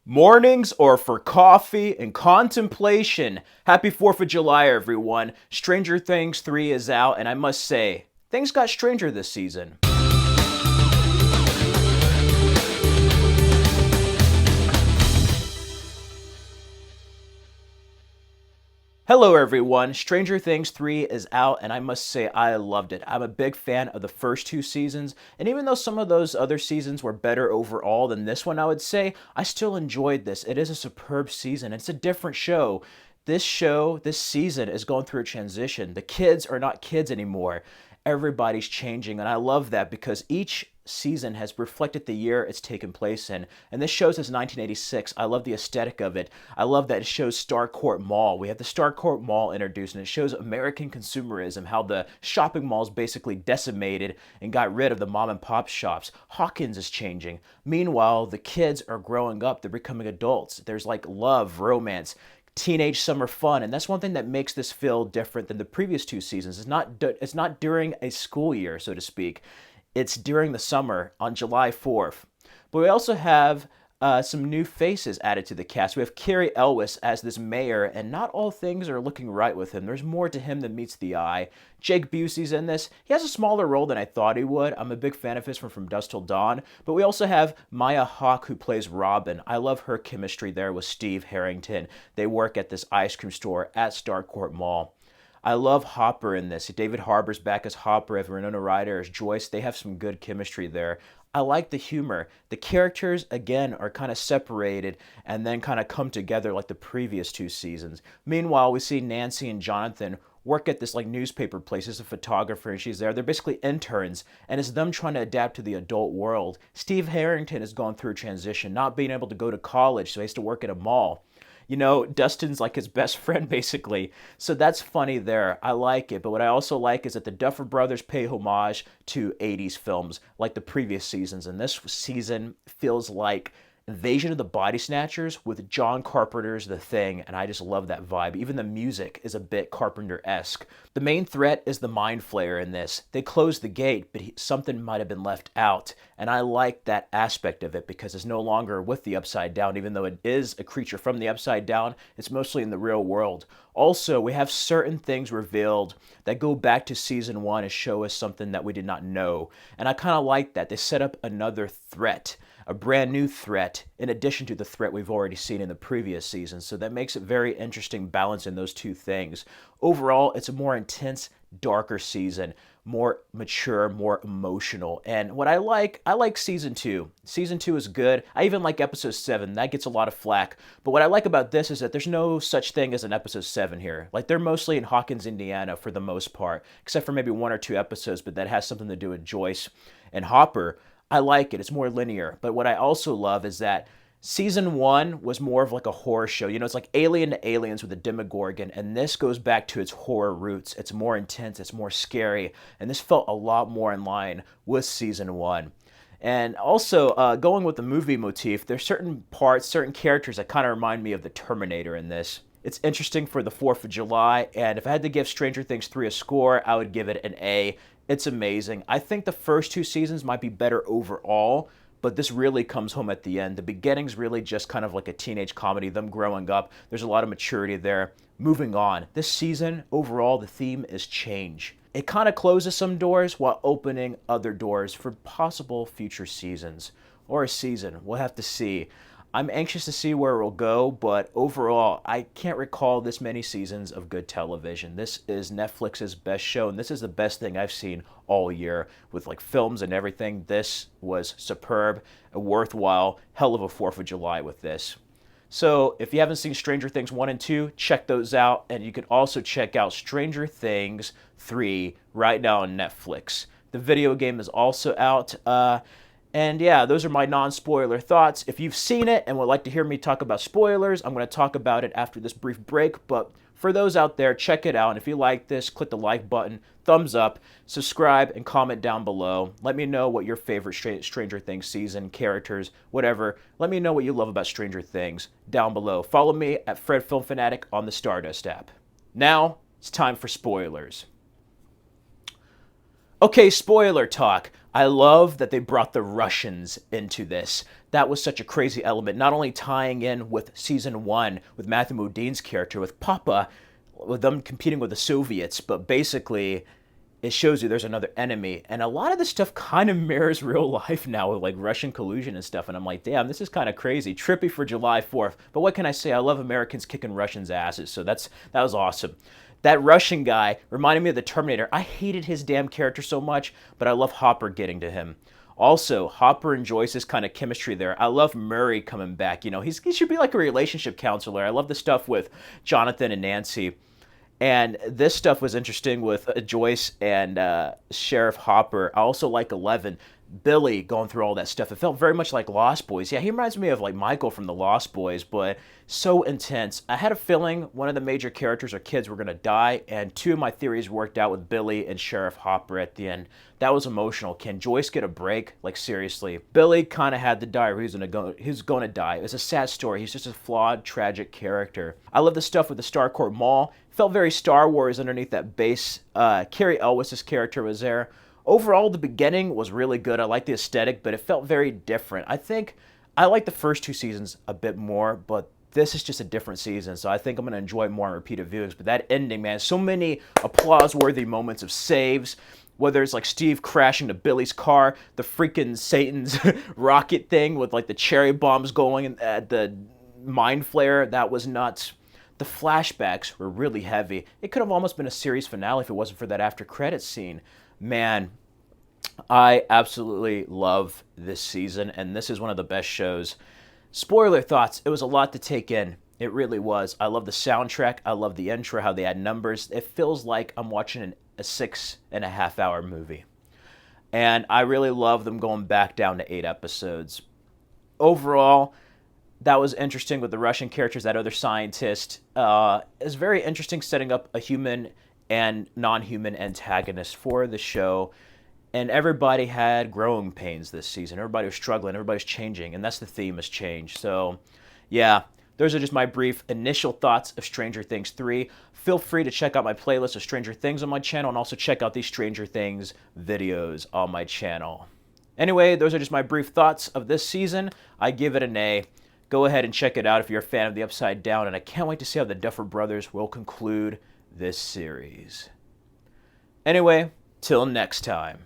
Mornings or for coffee and contemplation. Happy 4th of July, everyone. Stranger Things 3 is out, and I must say, things got stranger this season. Hello, everyone. Stranger Things 3 is out, and I must say, I loved it. I'm a big fan of the first two seasons, and even though some of those other seasons were better overall than this one, I would say, I still enjoyed this. It is a superb season. It's a different show. This season is going through a transition. The kids are not kids anymore. Everybody's changing, and I love that because each season has reflected the year it's taken place in. And this shows us 1986. I love the aesthetic of it. I love that it shows Starcourt Mall. We have the Starcourt Mall introduced, and it shows American consumerism, how the shopping malls basically decimated and got rid of the mom and pop shops. Hawkins is changing. Meanwhile, the kids are growing up. They're becoming adults. There's like love, romance, teenage summer fun, and that's one thing that makes this feel different than the previous two seasons. It's not during a school year, so to speak. It's during the summer on July 4th. But we also have some new faces added to the cast. We have Carrie Elwes as this mayor, and not all things are looking right with him. There's more to him than meets the eye. Jake Busey's in this. He has a smaller role than I thought he would. I'm a big fan of his from Dusk Till Dawn. But we also have Maya Hawke, who plays Robin. I love her chemistry there with Steve Harrington. They work at this ice cream store at Starcourt Mall. I love Hopper in this. David Harbour's back as Hopper, as Winona Ryder as Joyce. They have some good chemistry there. I like the humor. The characters, again, are kind of separated and then kind of come together like the previous two seasons. Meanwhile, we see Nancy and Jonathan work at this like newspaper place as a photographer, and she's there. They're basically interns, and it's them trying to adapt to the adult world. Steve Harrington has gone through a transition, not being able to go to college, so he has to work at a mall. You know, Dustin's like his best friend, basically. So that's funny there. I like it. But what I also like is that the Duffer Brothers pay homage to 80s films like the previous seasons. And this season feels like Invasion of the Body Snatchers with John Carpenter's The Thing, and I just love that vibe. Even the music is a bit Carpenter-esque. The main threat is the Mind Flayer in this. They closed the gate, but something might have been left out, and I like that aspect of it because it's no longer with the Upside Down, even though it is a creature from the Upside Down. It's mostly in the real world. Also, we have certain things revealed that go back to season one and show us something that we did not know, and I kind of like that. They set up another threat, a brand new threat in addition to the threat we've already seen in the previous season. So that makes it very interesting balancing those two things. Overall, it's a more intense, darker season, more mature, more emotional. And what I like season two. Season two is good. I even like episode 7. That gets a lot of flack. But what I like about this is that there's no such thing as an episode 7 here. Like, they're mostly in Hawkins, Indiana for the most part, except for maybe one or two episodes, but that has something to do with Joyce and Hopper. I like it. It's more linear. But what I also love is that season 1 was more of like a horror show. You know, it's like Alien to Aliens with a Demogorgon, and this goes back to its horror roots. It's more intense, it's more scary, and this felt a lot more in line with season 1. And also, going with the movie motif, there's certain parts, certain characters that kind of remind me of the Terminator in this. It's interesting for the 4th of July, and if I had to give Stranger Things 3 a score, I would give it an A. It's amazing. I think the first two seasons might be better overall, but this really comes home at the end. The beginning's really just kind of like a teenage comedy, them growing up. There's a lot of maturity there. Moving on. This season, overall, the theme is change. It kind of closes some doors while opening other doors for possible future seasons. Or a season. We'll have to see. I'm anxious to see where it will go, but overall, I can't recall this many seasons of good television. This is Netflix's best show, and this is the best thing I've seen all year with like films and everything. This was superb, a worthwhile hell of a 4th of July with this. So if you haven't seen Stranger Things 1 and 2, check those out, and you can also check out Stranger Things 3 right now on Netflix. The video game is also out. And yeah, those are my non-spoiler thoughts. If you've seen it and would like to hear me talk about spoilers, I'm going to talk about it after this brief break. But for those out there, check it out. And if you like this, click the like button, thumbs up, subscribe, and comment down below. Let me know what your favorite Stranger Things season, characters, whatever. Let me know what you love about Stranger Things down below. Follow me at Fred Film Fanatic on the Stardust app. Now, it's time for spoilers. Okay, spoiler talk. I love that they brought the Russians into this. That was such a crazy element, not only tying in with season one with Matthew Modine's character, with Papa, with them competing with the Soviets, but basically it shows you there's another enemy. And a lot of this stuff kind of mirrors real life now with like Russian collusion and stuff. And I'm like, damn, this is kind of crazy. Trippy for July 4th. But what can I say? I love Americans kicking Russians' asses. So that was awesome. That Russian guy reminded me of the Terminator. I hated his damn character so much, but I love Hopper getting to him. Also, Hopper and Joyce's kind of chemistry there. I love Murray coming back. You know, he should be like a relationship counselor. I love the stuff with Jonathan and Nancy. And this stuff was interesting with Joyce and Sheriff Hopper. I also like 11. Billy going through all that stuff. It felt very much like Lost Boys. Yeah, he reminds me of like Michael from the Lost Boys, but so intense. I had a feeling one of the major characters or kids were going to die, and two of my theories worked out with Billy and Sheriff Hopper at the end. That was emotional. Can Joyce get a break? Like, seriously. Billy kind of had to die. He was going to die. It was a sad story. He's just a flawed, tragic character. I love the stuff with the Starcourt Mall. Felt very Star Wars underneath that base. Carrie Elwes' character was there. Overall, the beginning was really good. I liked the aesthetic, but it felt very different. I think I like the first two seasons a bit more, but this is just a different season, so I think I'm going to enjoy it more on repeated viewings. But that ending, man, so many applause-worthy moments of saves, whether it's like Steve crashing to Billy's car, the freaking Satan's rocket thing with like the cherry bombs going at the mind flare, that was nuts. The flashbacks were really heavy. It could have almost been a series finale if it wasn't for that after credits scene. Man, I absolutely love this season, and this is one of the best shows. Spoiler thoughts, it was a lot to take in. It really was. I love the soundtrack. I love the intro, how they add numbers. It feels like I'm watching a 6.5-hour movie. And I really love them going back down to 8 episodes. Overall, that was interesting with the Russian characters, that other scientist. It's very interesting setting up a human and non-human antagonist for the show. And everybody had growing pains this season. Everybody was struggling. Everybody's changing. And that's the theme, is change. So, yeah, those are just my brief initial thoughts of Stranger Things 3. Feel free to check out my playlist of Stranger Things on my channel, and also check out these Stranger Things videos on my channel. Anyway, those are just my brief thoughts of this season. I give it an A. Go ahead and check it out if you're a fan of The Upside Down, and I can't wait to see how the Duffer Brothers will conclude this series. Anyway, till next time.